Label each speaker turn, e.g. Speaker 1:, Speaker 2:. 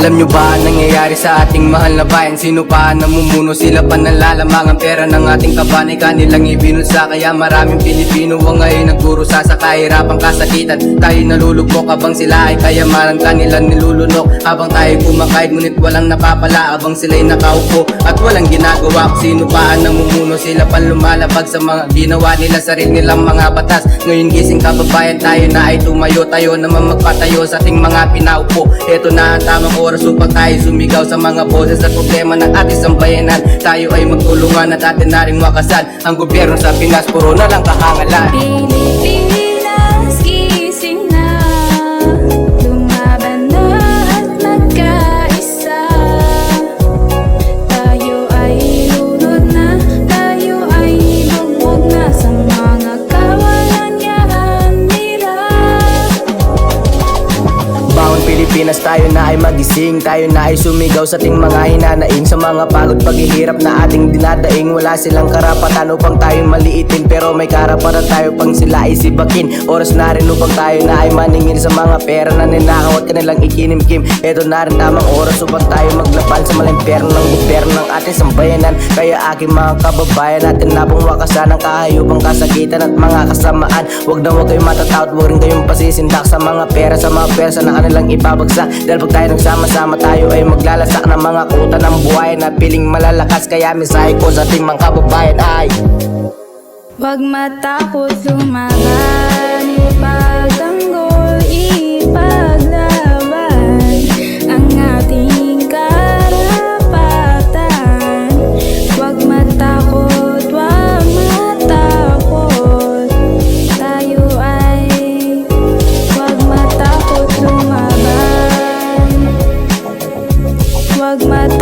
Speaker 1: Alam nyo ba ang nangyayari sa ating mahal na bayan? Sino pa ang namumuno? Sila pa nalalamang ang pera ng ating kabanay. Kanilang ibinulsa kaya maraming Pilipino ang ngayon nagdurusa sa kahirapang kasakitan. Tayo nalulugmok habang sila ay kayamanan kanilang nilulunok. Habang tayo kumakain ngunit walang napapala. Habang sila'y nakaupo at walang ginagawa. Sino pa ang namumuno? Sila pa lumalabag sa mga ginawa nila sarili nilang mga batas. Ngayon gising kababayan, tayo na ay tumayo. Tayo naman magpatayo sa ating mga pinaupo. Ito na ang tamang oras upang tayo sumigaw sa mga boses at problema ng ating sambayanan. Tayo ay magtulungan at atin na rin wakasan ang gobyerno sa Pinas, puro na lang kahangalan.
Speaker 2: Pilipinas, gising na, lumaban na at magkaisa. Tayo ay lunod na, tayo ay bugbog na sa mga kawalanyahan nila.
Speaker 1: Bawang Pilipinas, tayo na ay magising. Tayo na ay sumigaw sa ating mga hinanaing. Sa mga pagod paghihirap na ating dinadaing. Wala silang karapatan upang tayo maliitin, pero may karapatan tayo pang sila ay sibakin. Oras na rin upang tayo na ay maningin sa mga pera na ninakaw at kanilang ikinimkim. Ito na rin tamang oras upang tayo maglaban sa maling pera ng gobyerno ng ating sambayanan. Kaya aking mga kababayan, natin na pong wakasan ang kahayupang kasakitan at mga kasamaan. Huwag na huwag kayong matatakot, huwag rin kayong pasisindak sa mga pera na kanilang ibabagsak. Dahil pag tayo nagsama-sama, tayo ay maglalasak ng mga kuta ng buhay na piling malalakas. Kaya mensahe ko sa ating mga kababayan ay
Speaker 2: Huwag matakot lumaban, ipagtanggol, ipaglaban ang ating karapatan. Huwag matakot, huwag matakot. Tayo ay huwag matakot lumaban. Huwag matakot.